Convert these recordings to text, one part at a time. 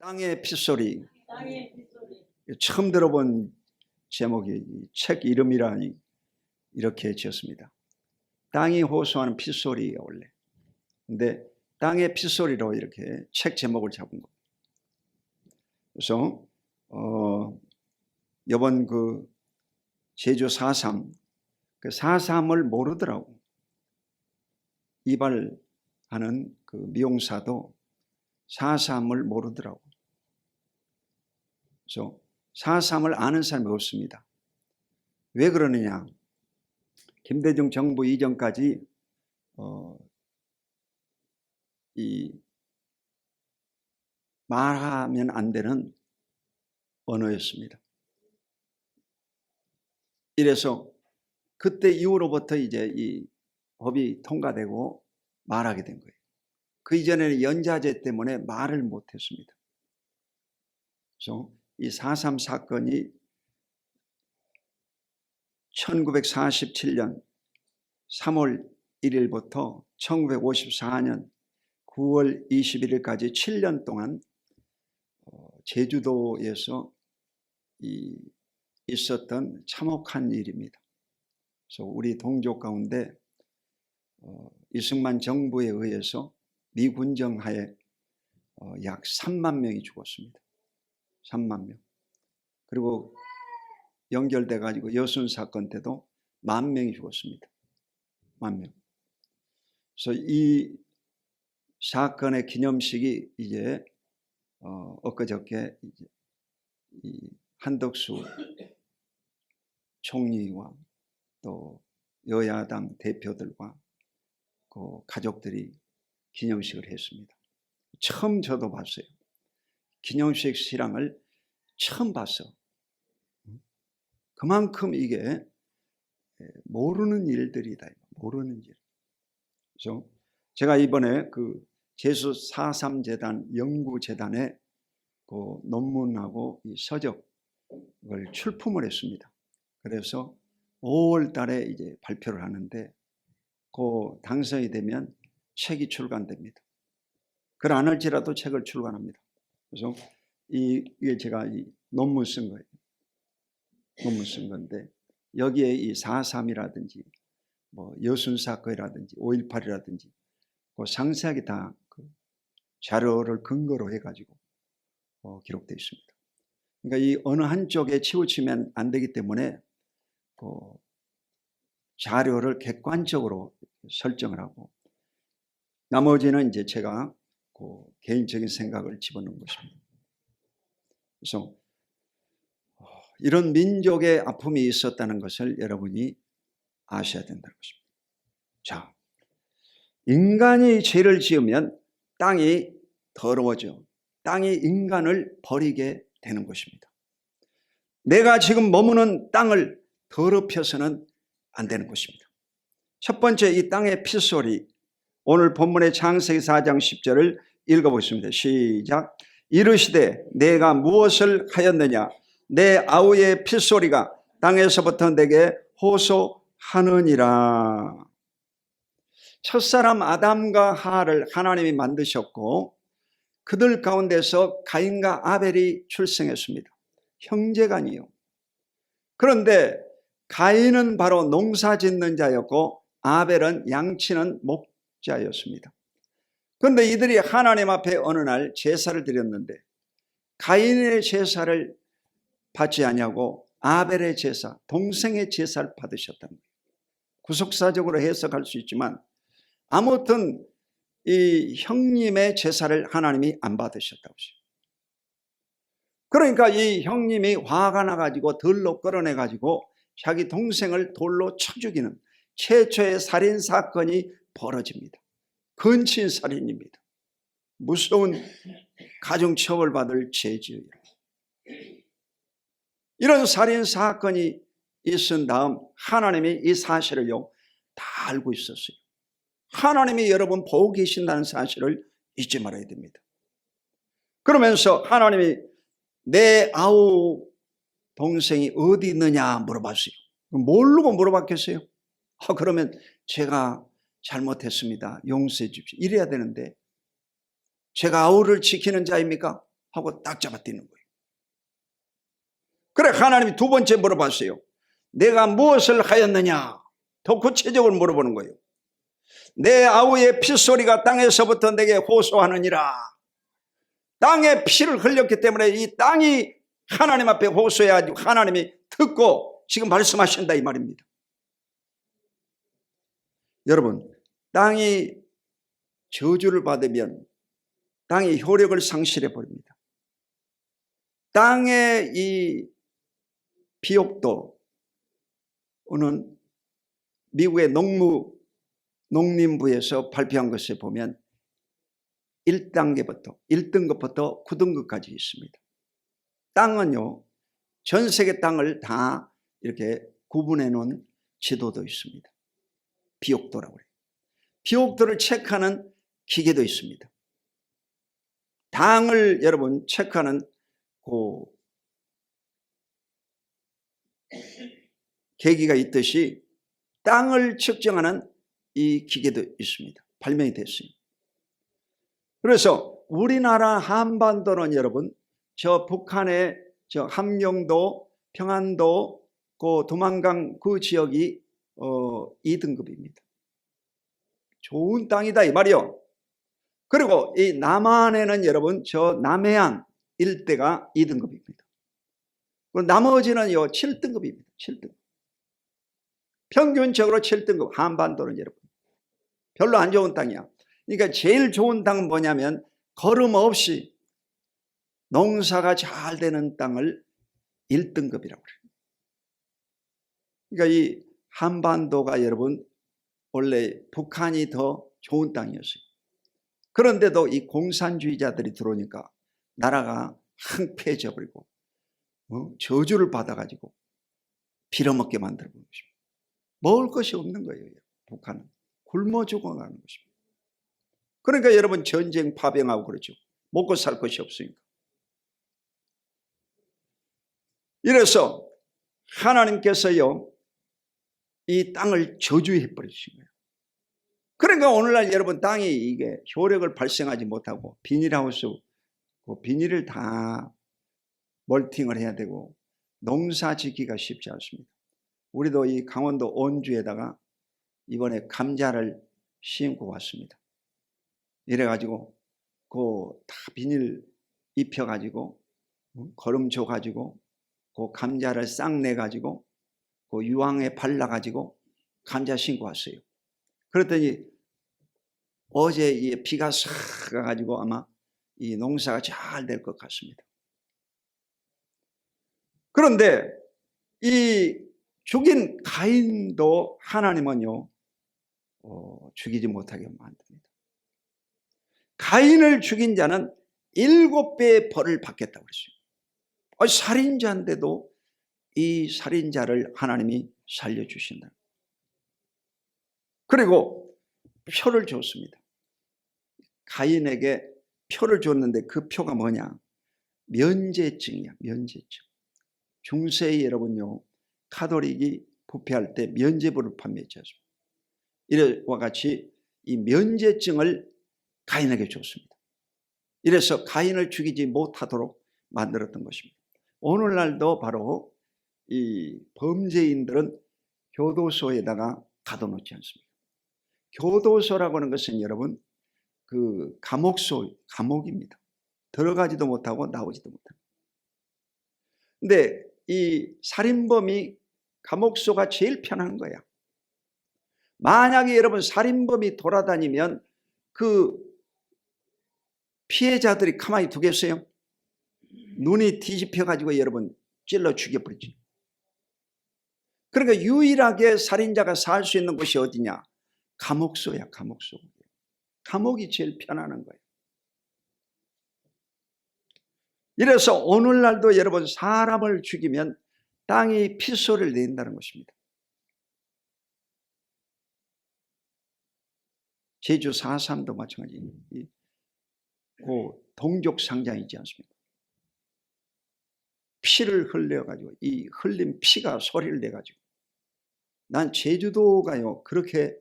땅의 핏소리. 땅의 빗소리. 처음 들어본 제목이 책 이름이라니 이렇게 지었습니다. 땅이 호소하는 핏소리가 원래. 근데 땅의 핏소리로 이렇게 책 제목을 잡은 거예요. 그래서 이번 그 제주 4.3 그 4.3을 모르더라고. 이발하는 그 미용사도 4.3을 모르더라고. 그래서 4.3을 아는 사람이 없습니다. 왜 그러느냐? 김대중 정부 이전까지 이 말하면 안 되는 언어였습니다. 이래서 그때 이후로부터 이제 이 법이 통과되고 말하게 된 거예요. 그 이전에는 연자제 때문에 말을 못했습니다. 그래서 이 4.3 사건이 1947년 3월 1일부터 1954년 9월 21일까지 7년 동안 제주도에서 있었던 참혹한 일입니다. 그래서 우리 동족 가운데 이승만 정부에 의해서 미군정하에 약 3만 명이 죽었습니다. 3만 명. 그리고 연결돼 가지고 여순 사건 때도 10,000명이 죽었습니다. 10,000명. 그래서 이 사건의 기념식이 이제 엊그저께 이제 이 한덕수 총리와 또 여야당 대표들과 그 가족들이 기념식을 했습니다. 처음 저도 봤어요. 기념식 실황을 처음 봤어. 그만큼 이게 모르는 일들이다. 모르는 일. 그래서 제가 이번에 그 제주 4.3 재단 연구재단에 그 논문하고 이 서적을 출품을 했습니다. 그래서 5월 달에 이제 발표를 하는데 그 당선이 되면 책이 출간됩니다. 그걸 안 할지라도 책을 출간합니다. 그래서 이게 제가 이 논문 쓴 거예요. 논문 쓴 건데 여기에 이 4.3이라든지 뭐 여순 사건이라든지 5.18이라든지 그 상세하게 다 그 자료를 근거로 해가지고 기록되어 있습니다. 그러니까 이 어느 한쪽에 치우치면 안 되기 때문에 그 자료를 객관적으로 설정을 하고 나머지는 이제 제가 그 개인적인 생각을 집어넣은 것입니다. 그래서 이런 민족의 아픔이 있었다는 것을 여러분이 아셔야 된다는 것입니다. 자, 인간이 죄를 지으면 땅이 더러워져. 땅이 인간을 버리게 되는 것입니다. 내가 지금 머무는 땅을 더럽혀서는 안 되는 것입니다. 첫 번째, 이 땅의 핏소리. 오늘 본문의 창세기 4장 10절을 읽어보겠습니다. 시작. 이르시되 내가 무엇을 하였느냐? 내 아우의 핏소리가 땅에서부터 내게 호소하느니라. 첫사람 아담과 하와를 하나님이 만드셨고 그들 가운데서 가인과 아벨이 출생했습니다. 형제간이요. 그런데 가인은 바로 농사짓는 자였고 아벨은 양치는 목자였습니다. 그런데 이들이 하나님 앞에 어느 날 제사를 드렸는데 가인의 제사를 받지 아니하고 아벨의 제사, 동생의 제사를 받으셨다는 거예요. 구속사적으로 해석할 수 있지만 아무튼 이 형님의 제사를 하나님이 안 받으셨다고 하죠. 그러니까 이 형님이 화가 나가지고 들로 끌어내가지고 자기 동생을 돌로 쳐 죽이는 최초의 살인사건이 벌어집니다. 근친살인입니다. 무서운 가중처벌받을 죄지어요. 이런 살인사건이 있은 다음 하나님이 이 사실을요 다 알고 있었어요. 하나님이 여러분 보고 계신다는 사실을 잊지 말아야 됩니다. 그러면서 하나님이 내 아우 동생이 어디 있느냐 물어봤어요. 모르고 물어봤겠어요? 그러면 제가 잘못했습니다. 용서해 주십시오. 이래야 되는데 제가 아우를 지키는 자입니까? 하고 딱 잡아뛰는 거예요. 그래 하나님이 두 번째 물어봤어요. 내가 무엇을 하였느냐? 더 구체적으로 물어보는 거예요. 내 아우의 피소리가 땅에서부터 내게 호소하느니라. 땅에 피를 흘렸기 때문에 이 땅이 하나님 앞에 호소해야지 하나님이 듣고 지금 말씀하신다 이 말입니다. 여러분, 땅이 저주를 받으면 땅이 효력을 상실해 버립니다. 땅의 이 비옥도는 미국의 농림부에서 발표한 것에 보면 1단계부터 1등급부터 9등급까지 있습니다. 땅은요, 전 세계 땅을 다 이렇게 구분해 놓은 지도도 있습니다. 비옥도라고 해요. 비옥도를 체크하는 기계도 있습니다. 땅을 여러분 체크하는 그 계기가 있듯이 땅을 측정하는 이 기계도 있습니다. 발명이 됐어요. 그래서 우리나라 한반도는 여러분 저 북한의 저 함경도, 평안도, 그 도만강 그 지역이 2등급입니다. 좋은 땅이다 이 말이요. 그리고 이 남한에는 여러분 저 남해안 일대가 2등급입니다. 그리고 나머지는요 7등급입니다. 7등급. 평균적으로 7등급. 한반도는 여러분 별로 안 좋은 땅이야. 그러니까 제일 좋은 땅은 뭐냐면 거름 없이 농사가 잘 되는 땅을 1등급이라고 그래요. 그러니까 이 한반도가 여러분 원래 북한이 더 좋은 땅이었어요. 그런데도 이 공산주의자들이 들어오니까 나라가 황폐해져 버리고 저주를 받아가지고 빌어먹게 만들어버린 것입니다. 먹을 것이 없는 거예요. 북한은 굶어 죽어가는 것입니다. 그러니까 여러분 전쟁 파병하고 그러죠. 먹고 살 것이 없으니까. 이래서 하나님께서요 이 땅을 저주해 버리신 거예요. 그러니까 오늘날 여러분 땅이 이게 효력을 발생하지 못하고 비닐하우스 그 비닐을 다 멀팅을 해야 되고 농사 짓기가 쉽지 않습니다. 우리도 이 강원도 원주에다가 이번에 감자를 심고 왔습니다. 이래가지고 그 다 비닐 입혀가지고 거름 줘가지고 그 감자를 싹 내가지고 그 유황에 발라가지고 감자 심고 왔어요. 그랬더니 어제 이 비가 싹 가가지고 아마 이 농사가 잘 될 것 같습니다. 그런데 이 죽인 가인도 하나님은요 죽이지 못하게 만듭니다. 가인을 죽인 자는 7배의 벌을 받겠다고 그랬어요. 살인자인데도 이 살인자를 하나님이 살려주신다. 그리고 표를 줬습니다. 가인에게 표를 줬는데 그 표가 뭐냐? 면제증이야. 면제증. 중세에 여러분요 카톨릭이 부패할 때 면제부를 판매했지 않습니까? 이와 같이 이 면제증을 가인에게 줬습니다. 이래서 가인을 죽이지 못하도록 만들었던 것입니다. 오늘날도 바로 이 범죄인들은 교도소에다가 가둬놓지 않습니다. 교도소라고 하는 것은 여러분 그 감옥입니다. 들어가지도 못하고 나오지도 못합니다. 근데 이 살인범이 감옥소가 제일 편한 거야. 만약에 여러분 살인범이 돌아다니면 그 피해자들이 가만히 두겠어요? 눈이 뒤집혀가지고 여러분 찔러 죽여버리지. 그러니까 유일하게 살인자가 살 수 있는 곳이 어디냐? 감옥소야. 감옥소. 감옥이 제일 편안한 거예요. 이래서 오늘날도 여러분 사람을 죽이면 땅이 피소리를 낸다는 것입니다. 제주 4.3도 마찬가지예요. 그 동족 상장이지 않습니까? 피를 흘려가지고 이 흘린 피가 소리를 내가지고 난 제주도가요 그렇게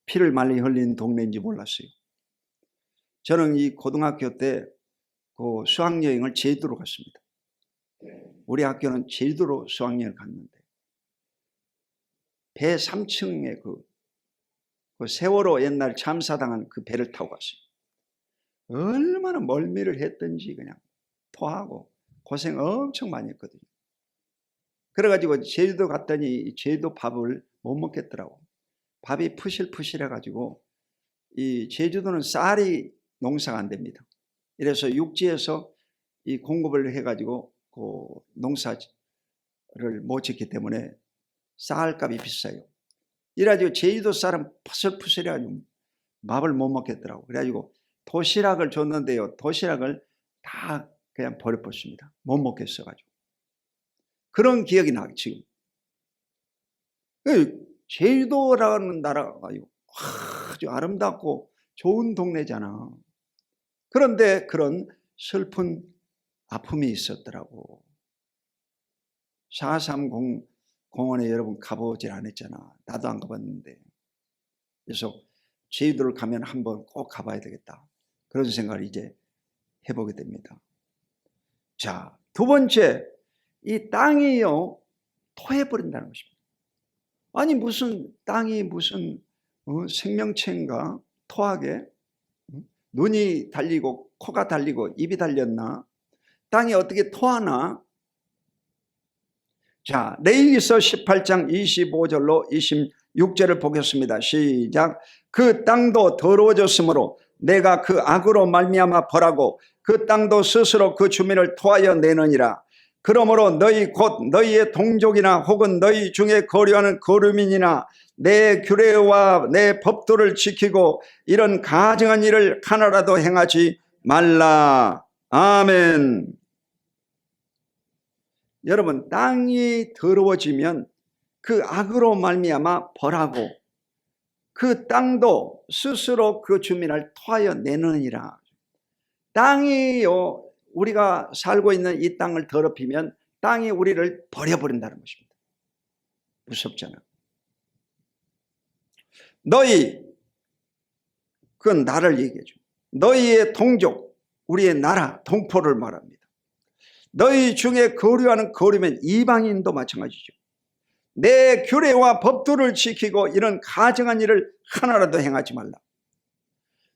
피를 많이 흘린 동네인지 몰랐어요. 저는 이 고등학교 때 그 수학여행을 제주도로 갔습니다. 우리 학교는 제주도로 수학여행을 갔는데 배 3층에 그 세월호 옛날 참사당한 그 배를 타고 갔어요. 얼마나 멀미를 했던지 그냥 토하고 고생 엄청 많이 했거든요. 그래가지고 제주도 갔더니 제주도 밥을 못 먹겠더라고. 밥이 푸실푸실해가지고 이 제주도는 쌀이 농사가 안 됩니다. 이래서 육지에서 이 공급을 해가지고 그 농사를 못 짓기 때문에 쌀값이 비싸요. 이래가지고 제주도 쌀은 푸슬푸슬해가지고 밥을 못 먹겠더라고. 그래가지고 도시락을 줬는데요, 도시락을 다 그냥 버려버렸습니다. 못 먹겠어가지고. 그런 기억이 나요 지금. 제주도라는 나라가 아주 아름답고 좋은 동네잖아. 그런데 그런 슬픈 아픔이 있었더라고. 430 공원에 여러분 가보질 않았잖아. 나도 안 가봤는데. 그래서 제주도를 가면 한번 꼭 가봐야 되겠다, 그런 생각을 이제 해보게 됩니다. 자, 두 번째, 이 땅이요 토해버린다는 것입니다. 아니 무슨 땅이 무슨 생명체인가 토하게? 눈이 달리고 코가 달리고 입이 달렸나? 땅이 어떻게 토하나? 자, 레위기서 18장 25절로 26절을 보겠습니다. 시작. 그 땅도 더러워졌으므로 내가 그 악으로 말미암아 벌하고 그 땅도 스스로 그 주민을 토하여 내느니라. 그러므로 너희 곧 너희의 동족이나 혹은 너희 중에 거류하는 거류민이나 내 규례와 내 법도를 지키고 이런 가증한 일을 하나라도 행하지 말라. 아멘. 여러분, 땅이 더러워지면 그 악으로 말미암아 벌하고 그 땅도 스스로 그 주민을 토하여 내느니라. 땅이요, 우리가 살고 있는 이 땅을 더럽히면 땅이 우리를 버려버린다는 것입니다. 무섭잖아. 너희, 그건 나를 얘기해줘. 너희의 동족, 우리의 나라, 동포를 말합니다. 너희 중에 거류하는 거류면 이방인도 마찬가지죠. 내 규례와 법도를 지키고 이런 가증한 일을 하나라도 행하지 말라.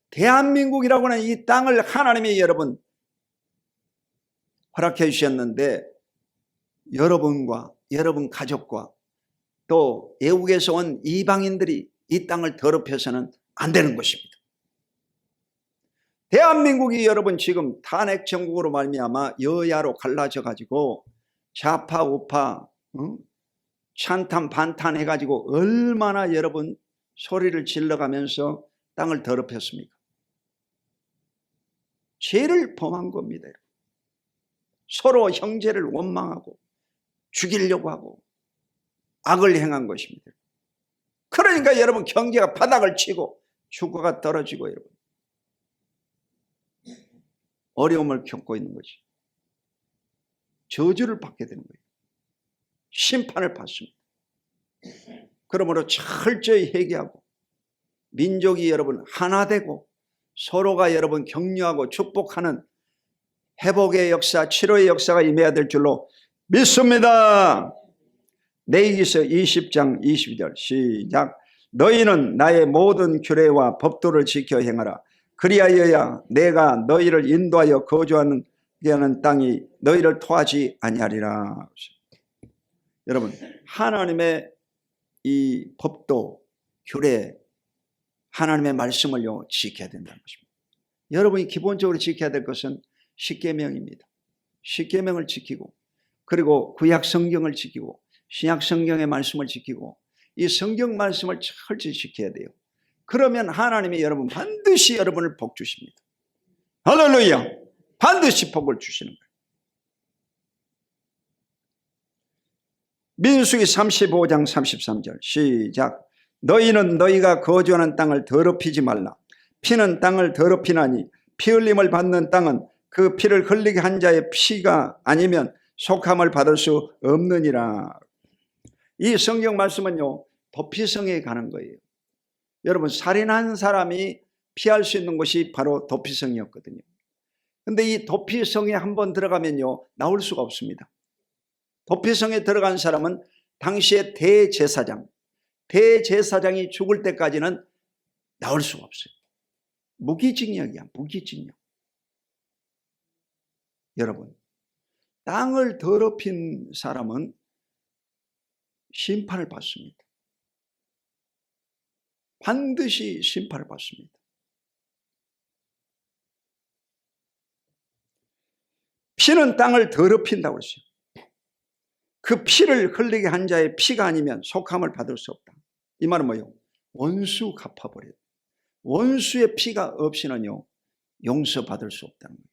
대한민국이라고 하는 이 땅을 하나님이 여러분 허락해 주셨는데 여러분과 여러분 가족과 또 외국에서 온 이방인들이 이 땅을 더럽혀서는 안 되는 것입니다. 대한민국이 여러분 지금 탄핵 정국으로 말미암아 여야로 갈라져 가지고 좌파 우파 찬탄 반탄 해가지고 얼마나 여러분 소리를 질러가면서 땅을 더럽혔습니까? 죄를 범한 겁니다. 서로 형제를 원망하고 죽이려고 하고 악을 행한 것입니다. 그러니까 여러분 경제가 바닥을 치고 주가가 떨어지고 여러분 어려움을 겪고 있는 거지. 저주를 받게 되는 거예요. 심판을 받습니다. 그러므로 철저히 회개하고 민족이 여러분 하나 되고 서로가 여러분 격려하고 축복하는 회복의 역사, 치료의 역사가 임해야 될 줄로 믿습니다. 레위기서 20장 22절 시작. 너희는 나의 모든 규례와 법도를 지켜 행하라. 그리하여야 내가 너희를 인도하여 거주하는 땅이 너희를 토하지 아니하리라. 여러분, 하나님의 이 법도, 규례, 하나님의 말씀을요 지켜야 된다는 것입니다. 여러분이 기본적으로 지켜야 될 것은 십계명입니다. 십계명을 지키고 그리고 구약 성경을 지키고 신약 성경의 말씀을 지키고 이 성경 말씀을 철저히 지켜야 돼요. 그러면 하나님이 여러분 반드시 여러분을 복 주십니다. 할렐루야. 반드시 복을 주시는 거예요. 민수기 35장 33절 시작. 너희는 너희가 거주하는 땅을 더럽히지 말라. 피는 땅을 더럽히나니 피 흘림을 받는 땅은 그 피를 흘리게 한 자의 피가 아니면 속함을 받을 수 없느니라. 이 성경 말씀은요 도피성에 가는 거예요. 여러분 살인한 사람이 피할 수 있는 곳이 바로 도피성이었거든요. 근데 이 도피성에 한번 들어가면요 나올 수가 없습니다. 도피성에 들어간 사람은 당시의 대제사장이 죽을 때까지는 나올 수가 없어요. 무기징역이야, 무기징역. 여러분, 땅을 더럽힌 사람은 심판을 받습니다. 반드시 심판을 받습니다. 피는 땅을 더럽힌다고 했어요. 그 피를 흘리게 한 자의 피가 아니면 속함을 받을 수 없다. 이 말은 뭐예요? 원수 갚아버려요. 원수의 피가 없이는요 용서받을 수 없다는 거예요.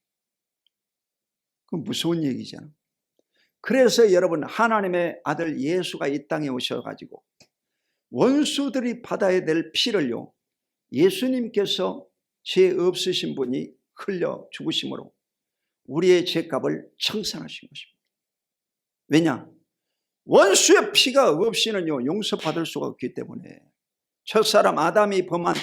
그건 무서운 얘기잖아. 그래서 여러분, 하나님의 아들 예수가 이 땅에 오셔가지고 원수들이 받아야 될 피를요 예수님께서 죄 없으신 분이 흘려 죽으심으로 우리의 죄값을 청산하신 것입니다. 왜냐? 원수의 피가 없이는요 용서받을 수가 없기 때문에. 첫사람 아담이 범한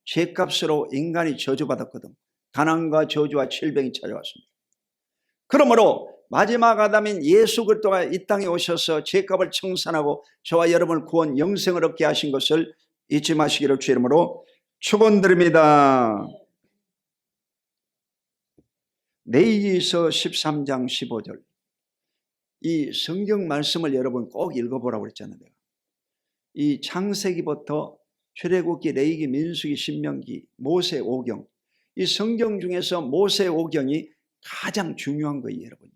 죄값으로 인간이 저주받았거든. 가난과 저주와 질병이 찾아왔습니다. 그러므로 마지막 아담인 예수 그리스도가 이 땅에 오셔서 죄값을 청산하고 저와 여러분을 구원 영생을 얻게 하신 것을 잊지 마시기를 주의 이름으로 축원드립니다. 레위기서 13장 15절, 이 성경 말씀을 여러분 꼭 읽어보라고 그랬잖아요. 이 창세기부터 출애굽기, 레위기, 민수기, 신명기, 모세 오경, 이 성경 중에서 모세 오경이 가장 중요한 거예요. 여러분,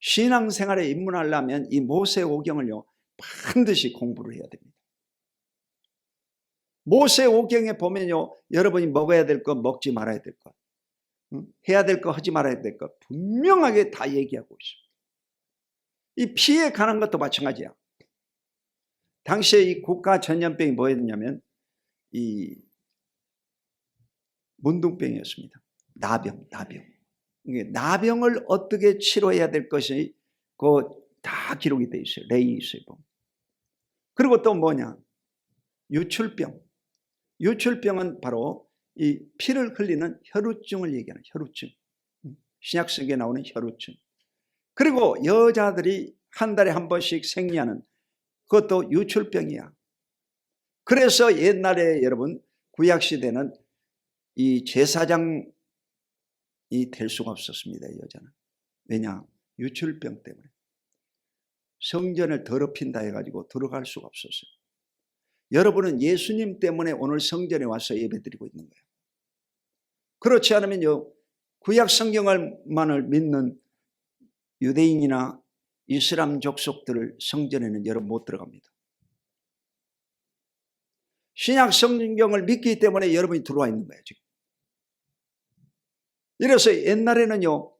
신앙생활에 입문하려면 이 모세 오경을요 반드시 공부를 해야 됩니다. 모세 오경에 보면요 여러분이 먹어야 될 것, 먹지 말아야 될 것, 해야 될 것, 하지 말아야 될 것 분명하게 다 얘기하고 있습니다. 이 피에 관한 것도 마찬가지야. 당시에 이 국가 전염병이 뭐였냐면 이 문둥병이었습니다. 나병. 나병을 어떻게 치료해야 될 것이 다 기록이 되어 있어요. 레위기서에 보면. 그리고 또 뭐냐? 유출병. 유출병은 바로 이 피를 흘리는 혈우증을 얘기하는 혈우증. 신약성경에 나오는 혈우증. 그리고 여자들이 한 달에 한 번씩 생리하는 그것도 유출병이야. 그래서 옛날에 여러분 구약시대는 이 제사장이 될 수가 없었습니다. 여자는. 왜냐? 유출병 때문에. 성전을 더럽힌다 해가지고 들어갈 수가 없었어요. 여러분은 예수님 때문에 오늘 성전에 와서 예배드리고 있는 거예요. 그렇지 않으면요 구약 성경만을 믿는 유대인이나 이슬람 족속들 성전에는 여러분 못 들어갑니다. 신약 성경을 믿기 때문에 여러분이 들어와 있는 거예요 지금. 이래서 옛날에는요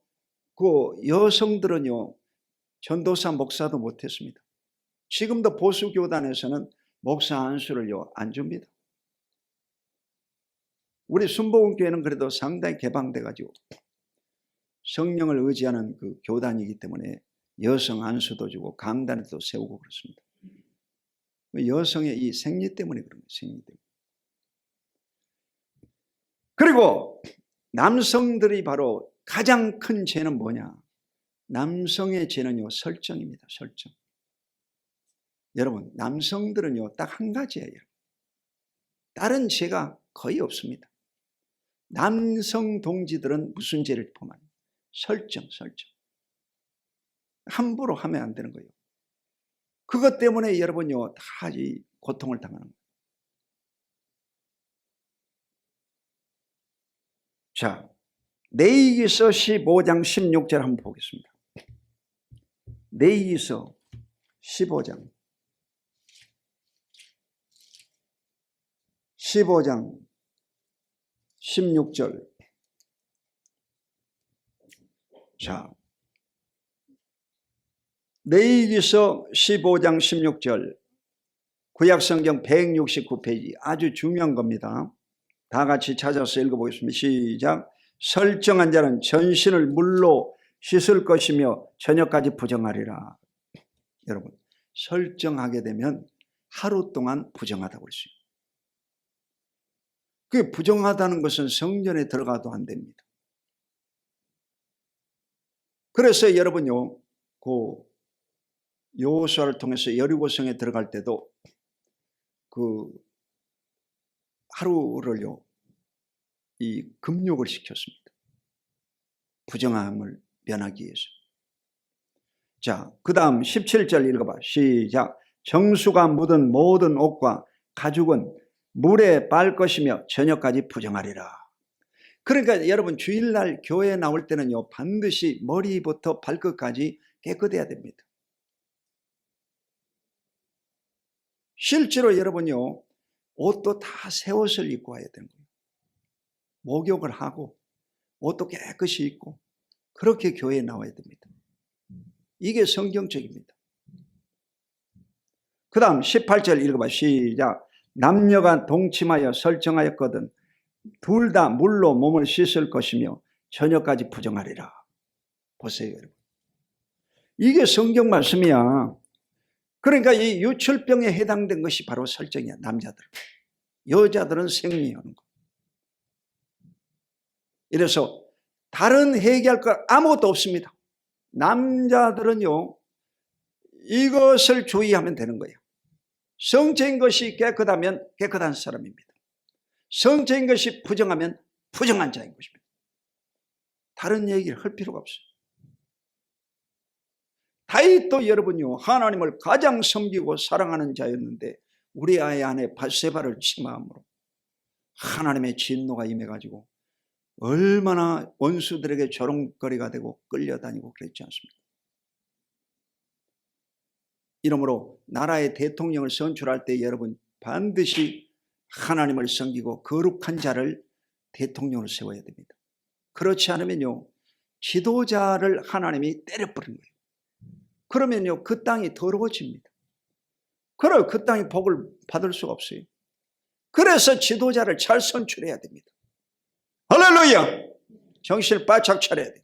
그 여성들은요 전도사 목사도 못했습니다. 지금도 보수 교단에서는 목사 안수를요 안 줍니다. 우리 순복음교회는 그래도 상당히 개방돼 가지고 성령을 의지하는 그 교단이기 때문에 여성 안수도 주고 강단도 세우고 그렇습니다. 여성의 이 생리 때문에 그런 거예요. 생리 때문에. 그리고 남성들이 바로 가장 큰 죄는 뭐냐? 남성의 죄는요 설정입니다. 설정. 여러분 남성들은요 딱 한 가지예요. 다른 죄가 거의 없습니다. 남성 동지들은 무슨 죄를 범하냐? 설정. 함부로 하면 안 되는 거예요. 그것 때문에 여러분요 다 이 고통을 당하는 거예요. 자, 레위기서 15장 16절 한번 보겠습니다. 레위기서 15장 16절. 자, 레위기서 15장 16절 구약성경 169페이지 아주 중요한 겁니다. 다 같이 찾아서 읽어보겠습니다. 시작. 설정한 자는 전신을 물로 씻을 것이며 저녁까지 부정하리라. 여러분 설정하게 되면 하루 동안 부정하다고 그랬어요. 그게 부정하다는 것은 성전에 들어가도 안 됩니다. 그래서 여러분요, 그 여호수아를 통해서 여리고성에 들어갈 때도 그 하루를요, 이 금욕을 시켰습니다. 부정함을 면하기 위해서. 자, 그 다음 17절 읽어봐. 시작. 정수가 묻은 모든 옷과 가죽은 물에 빨 것이며 저녁까지 부정하리라. 그러니까 여러분, 주일날 교회에 나올 때는요, 반드시 머리부터 발끝까지 깨끗해야 됩니다. 실제로 여러분요, 옷도 다 새 옷을 입고 와야 되는 거예요. 목욕을 하고 옷도 깨끗이 입고 그렇게 교회에 나와야 됩니다. 이게 성경적입니다. 그 다음 18절 읽어봐. 시작. 남녀가 동침하여 설정하였거든 둘 다 물로 몸을 씻을 것이며 저녁까지 부정하리라. 보세요, 여러분. 이게 성경 말씀이야. 그러니까 이 유출병에 해당된 것이 바로 설정이야. 남자들. 여자들은 생리하는 거. 이래서 다른 해결할 것 아무것도 없습니다. 남자들은요, 이것을 주의하면 되는 거예요. 성적인 것이 깨끗하면 깨끗한 사람입니다. 성적인 것이 부정하면 부정한 자인 것입니다. 다른 얘기를 할 필요가 없어요. 다윗도 여러분요, 하나님을 가장 섬기고 사랑하는 자였는데 우리 아이 안에 밧세바를 침함으로 하나님의 진노가 임해가지고 얼마나 원수들에게 조롱거리가 되고 끌려다니고 그랬지 않습니까? 이러므로 나라의 대통령을 선출할 때 여러분 반드시 하나님을 섬기고 거룩한 자를 대통령으로 세워야 됩니다. 그렇지 않으면요, 지도자를 하나님이 때려버리는 거예요. 그러면요, 그 땅이 더러워집니다. 그럼 그 땅이 복을 받을 수가 없어요. 그래서 지도자를 잘 선출해야 됩니다. 할렐루야! 정신을 바짝 차려야 돼요.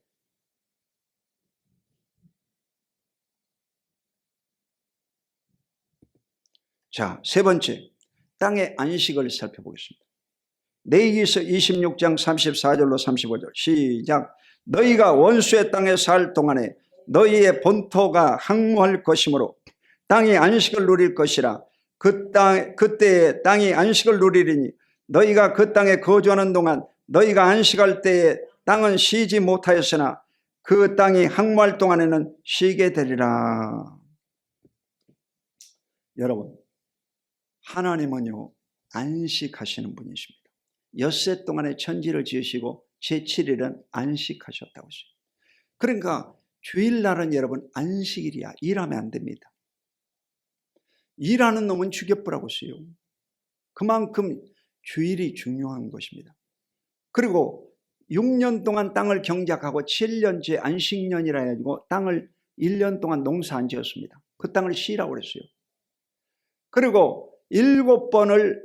자, 세 번째, 땅의 안식을 살펴보겠습니다. 레위기서 26장 34절로 35절 시작. 너희가 원수의 땅에 살 동안에 너희의 본토가 항무할 것이므로 땅이 안식을 누릴 것이라. 그때에 땅이 안식을 누리리니 너희가 그 땅에 거주하는 동안 너희가 안식할 때에 땅은 쉬지 못하였으나 그 땅이 항무할 동안에는 쉬게 되리라. 여러분, 하나님은요, 안식하시는 분이십니다. 엿새 동안에 천지를 지으시고 제7일은 안식하셨다고 했어요. 그러니까 주일날은 여러분 안식일이야. 일하면 안 됩니다. 일하는 놈은 죽여보라고 했어요. 그만큼 주일이 중요한 것입니다. 그리고 6년 동안 땅을 경작하고 7년째 안식년이라 해가지고 땅을 1년 동안 농사 안 지었습니다. 그 땅을 쉬라고 그랬어요. 그리고 7번을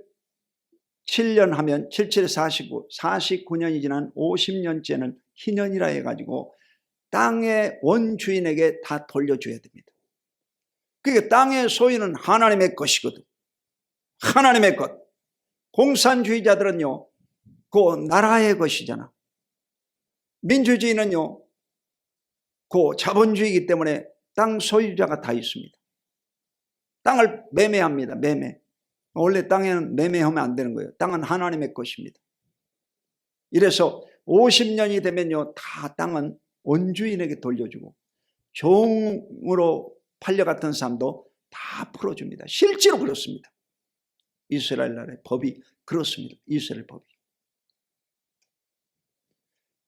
7년 하면 77, 49, 49년이 지난 50년째는 희년이라 해가지고 땅의 원주인에게 다 돌려줘야 됩니다. 그러니까 땅의 소유는 하나님의 것이거든. 하나님의 것. 공산주의자들은요, 그 나라의 것이잖아. 민주주의는요, 그 자본주의이기 때문에 땅 소유자가 다 있습니다. 땅을 매매합니다. 매매. 원래 땅에는 매매하면 안 되는 거예요. 땅은 하나님의 것입니다. 이래서 50년이 되면요, 다 땅은 원주인에게 돌려주고 종으로 팔려갔던 사람도 다 풀어줍니다. 실제로 그렇습니다. 이스라엘 나라의 법이 그렇습니다. 이스라엘 법이.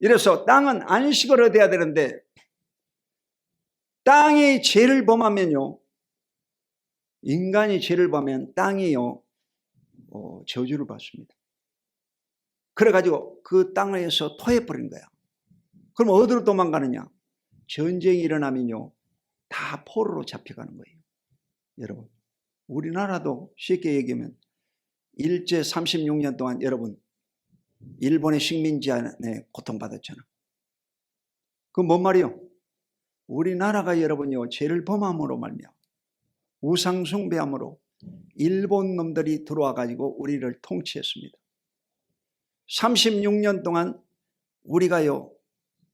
이래서 땅은 안식을 얻어야 되는데 땅이 죄를 범하면요, 인간이 죄를 범하면 땅이요, 저주를 받습니다. 그래가지고 그 땅에서 토해버린 거야. 그럼 어디로 도망가느냐? 전쟁이 일어나면요, 다 포로로 잡혀가는 거예요. 여러분, 우리나라도 쉽게 얘기하면 일제 36년 동안 여러분 일본의 식민지 안에 고통받았잖아. 그 뭔 말이요? 우리나라가 여러분요, 죄를 범함으로 말미암아 우상 숭배함으로 일본 놈들이 들어와 가지고 우리를 통치했습니다. 36년 동안 우리가요,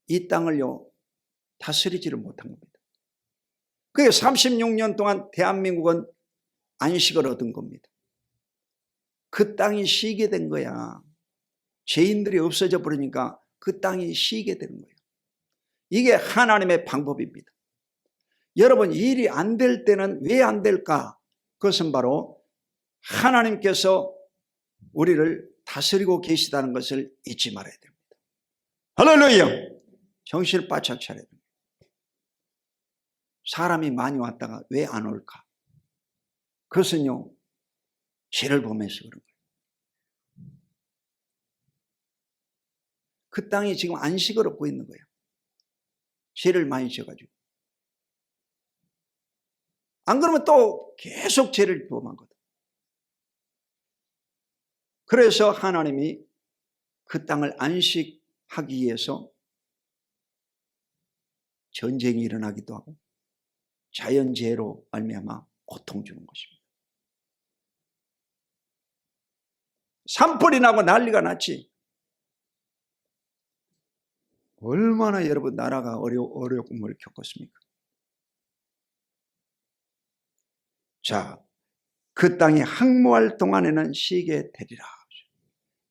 이 땅을요, 다스리지를 못한 겁니다. 그게 36년 동안 대한민국은 안식을 얻은 겁니다. 그 땅이 쉬게 된 거야. 죄인들이 없어져 버리니까 그 땅이 쉬게 되는 거예요. 이게 하나님의 방법입니다. 여러분, 일이 안 될 때는 왜 안 될까? 그것은 바로 하나님께서 우리를 다스리고 계시다는 것을 잊지 말아야 됩니다. 할렐루야! 정신을 바짝 차려야 됩니다. 사람이 많이 왔다가 왜 안 올까? 그것은요, 죄를 보면서 그런 거예요. 그 땅이 지금 안식을 얻고 있는 거예요. 죄를 많이 져가지고. 안 그러면 또 계속 죄를 범하거든. 그래서 하나님이 그 땅을 안식하기 위해서 전쟁이 일어나기도 하고 자연재해로 말미암아 고통 주는 것입니다. 산불이 나고 난리가 났지. 얼마나 여러분 나라가 어려움을 겪었습니까? 자, 그 땅이 항모할 동안에는 쉬게 되리라.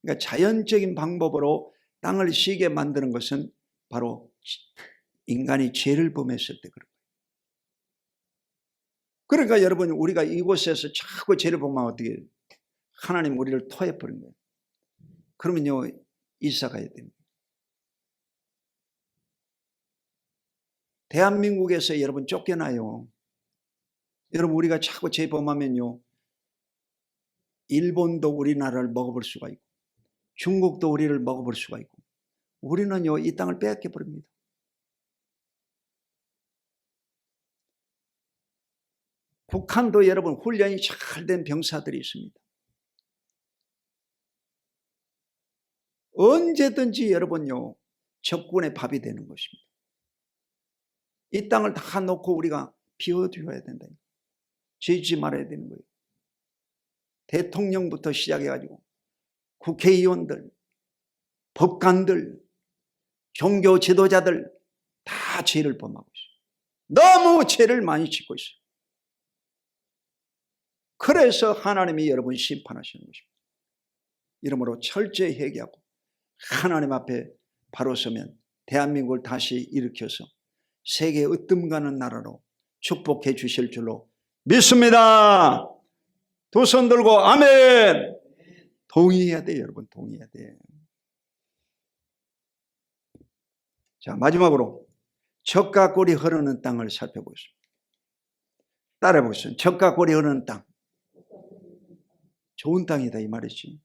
그러니까 자연적인 방법으로 땅을 쉬게 만드는 것은 바로 인간이 죄를 범했을 때 그런 거예요. 그러니까 여러분, 우리가 이곳에서 자꾸 죄를 범하면 어떻게 해요? 하나님 우리를 토해버린 거예요. 그러면요, 이사 가야 됩니다. 대한민국에서 여러분 쫓겨나요. 여러분, 우리가 자꾸 죄 범하면요, 일본도 우리나라를 먹어볼 수가 있고 중국도 우리를 먹어볼 수가 있고 우리는요, 이 땅을 빼앗겨 버립니다. 북한도 여러분 훈련이 잘 된 병사들이 있습니다. 언제든지 여러분요, 적군의 밥이 되는 것입니다. 이 땅을 다 놓고 우리가 비워줘야 된다. 죄짓지 말아야 되는 거예요. 대통령부터 시작해가지고 국회의원들, 법관들, 종교 지도자들 다 죄를 범하고 있어요. 너무 죄를 많이 짓고 있어요. 그래서 하나님이 여러분 심판하시는 것입니다. 이러므로 철저히 회개하고 하나님 앞에 바로 서면 대한민국을 다시 일으켜서 세계 으뜸가는 나라로 축복해 주실 줄로 믿습니다. 두 손 들고 아멘. 동의해야 돼요, 여러분. 동의해야 돼. 자, 마지막으로 젖과 꿀이 흐르는 땅을 살펴보겠습니다. 따라해 보겠습니다. 젖과 꿀이 흐르는 땅. 좋은 땅이다 이 말이지.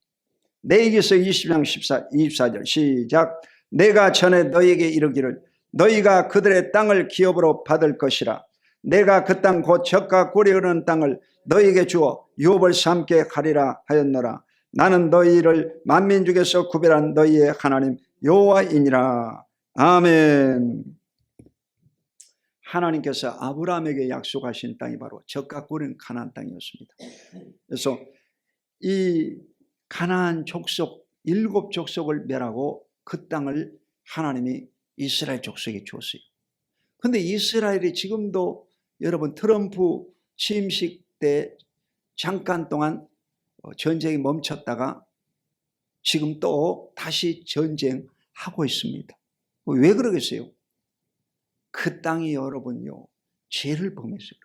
레위기서 20장 24절 시작. 내가 전에 너희에게 이르기를 너희가 그들의 땅을 기업으로 받을 것이라. 내가 그 땅 곧 젖과 꿀이 흐르는 땅을 너희에게 주어 유업을 삼게 하리라 하였노라. 나는 너희를 만민 중에서 구별한 너희의 하나님 여호와이니라. 아멘. 하나님께서 아브라함에게 약속하신 땅이 바로 젖과 꿀은 가나안 땅이었습니다. 그래서 이 가나안 족속 7족속을 멸하고 그 땅을 하나님이 이스라엘 족속에 주었어요. 그런데 이스라엘이 지금도 여러분 트럼프 취임식 때 잠깐 동안 전쟁이 멈췄다가 지금 또 다시 전쟁하고 있습니다. 왜 그러겠어요? 그 땅이 여러분요, 죄를 범했어요.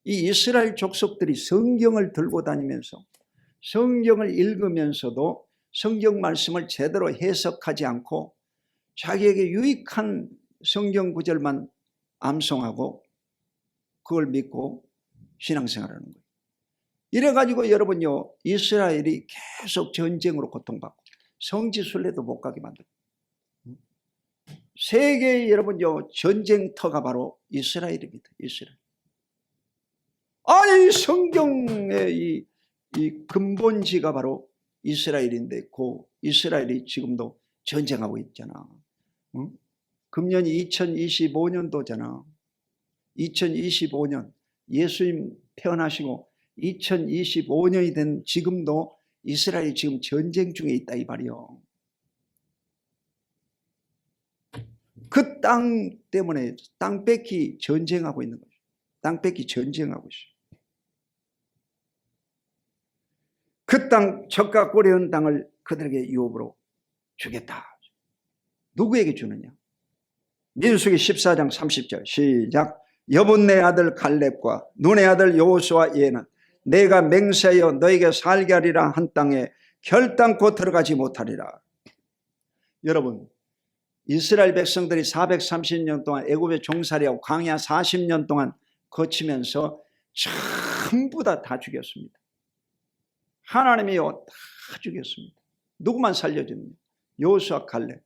이 이스라엘 족속들이 성경을 들고 다니면서 성경을 읽으면서도 성경 말씀을 제대로 해석하지 않고 자기에게 유익한 성경 구절만 암송하고 그걸 믿고 신앙생활하는 거예요. 이래가지고 여러분요, 이스라엘이 계속 전쟁으로 고통받고 성지순례도 못 가게 만들고 세계의 여러분요, 전쟁터가 바로 이스라엘입니다. 이스라엘. 아니, 성경의 이 근본지가 바로 이스라엘인데 그 이스라엘이 지금도 전쟁하고 있잖아. 응? 금년이 2025년도잖아. 2025년 예수님 태어나시고 2025년이 된 지금도 이스라엘이 지금 전쟁 중에 있다 이 말이요. 그 땅 때문에 땅 뺏기 전쟁하고 있는 거죠. 땅 뺏기 전쟁하고 있어요. 그 땅, 젖과 꿀이 흐르는 땅을 그들에게 유업으로 주겠다. 누구에게 주느냐? 민수기 14장 30절 시작. 여분네 아들 갈렙과 눈의 아들 여호수아 얘는 내가 맹세하여 너에게 살게 하리라 한 땅에 결단코 들어가지 못하리라. 여러분, 이스라엘 백성들이 430년 동안 애굽에 종살이하고 광야 40년 동안 거치면서 전부 다 죽였습니다. 하나님이요, 다 죽였습니다. 누구만 살려주느냐? 여호수아 갈렙.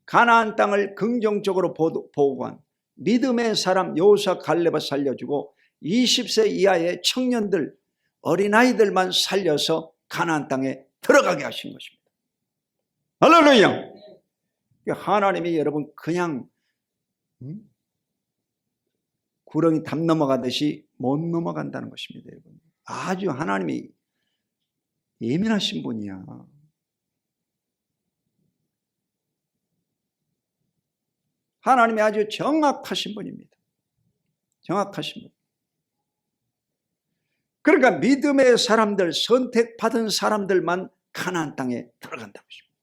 가나안 땅을 긍정적으로 보고한 믿음의 사람 여호수아 갈렙을 살려주고 20세 이하의 청년들, 어린아이들만 살려서 가나안 땅에 들어가게 하신 것입니다. 할렐루야. 하나님이 여러분 그냥 구렁이 담 넘어가듯이 못 넘어간다는 것입니다. 여러분, 아주 하나님이 예민하신 분이야. 하나님이 아주 정확하신 분입니다. 정확하신 분. 그러니까 믿음의 사람들, 선택받은 사람들만 가나안 땅에 들어간다고 하십니다.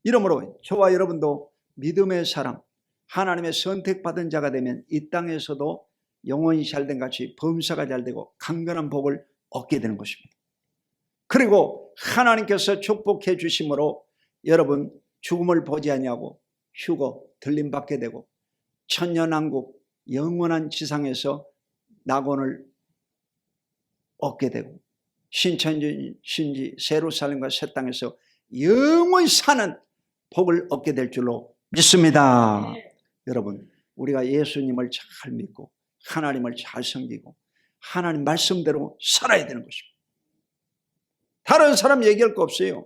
이러므로 저와 여러분도 믿음의 사람, 하나님의 선택받은 자가 되면 이 땅에서도 영혼이 잘된 같이 범사가 잘되고 강건한 복을 얻게 되는 것입니다. 그리고 하나님께서 축복해 주심으로 여러분 죽음을 보지 아니하고 휴거 들림받게 되고 천년왕국 영원한 지상에서 낙원을 얻게 되고 신천지 신지 세루살렘과 새 땅에서 영원히 사는 복을 얻게 될 줄로 믿습니다. 여러분, 우리가 예수님을 잘 믿고 하나님을 잘 섬기고 하나님 말씀대로 살아야 되는 것입니다. 다른 사람 얘기할 거 없어요.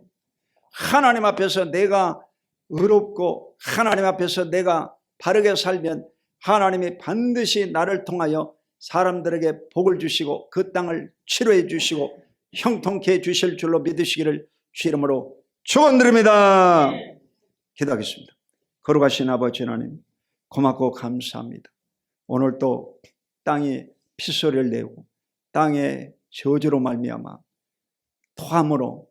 하나님 앞에서 내가 의롭고 하나님 앞에서 내가 바르게 살면 하나님이 반드시 나를 통하여 사람들에게 복을 주시고 그 땅을 치료해 주시고 형통케 해 주실 줄로 믿으시기를 주 이름으로 축원드립니다. 기도하겠습니다. 거룩하신 아버지 하나님, 고맙고 감사합니다. 오늘 또 땅이 피소리를 내고 땅의 저주로 말미암아 토함으로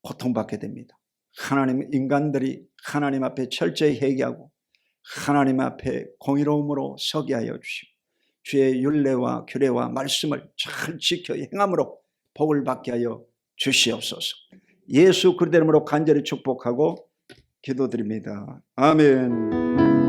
고통받게 됩니다. 하나님, 인간들이 하나님 앞에 철저히 회개하고 하나님 앞에 공의로움으로 서게 하여 주시고 주의 율례와 규례와 말씀을 잘 지켜 행함으로 복을 받게 하여 주시옵소서. 예수 그리스도 이름으로 간절히 축복하고 기도드립니다. 아멘.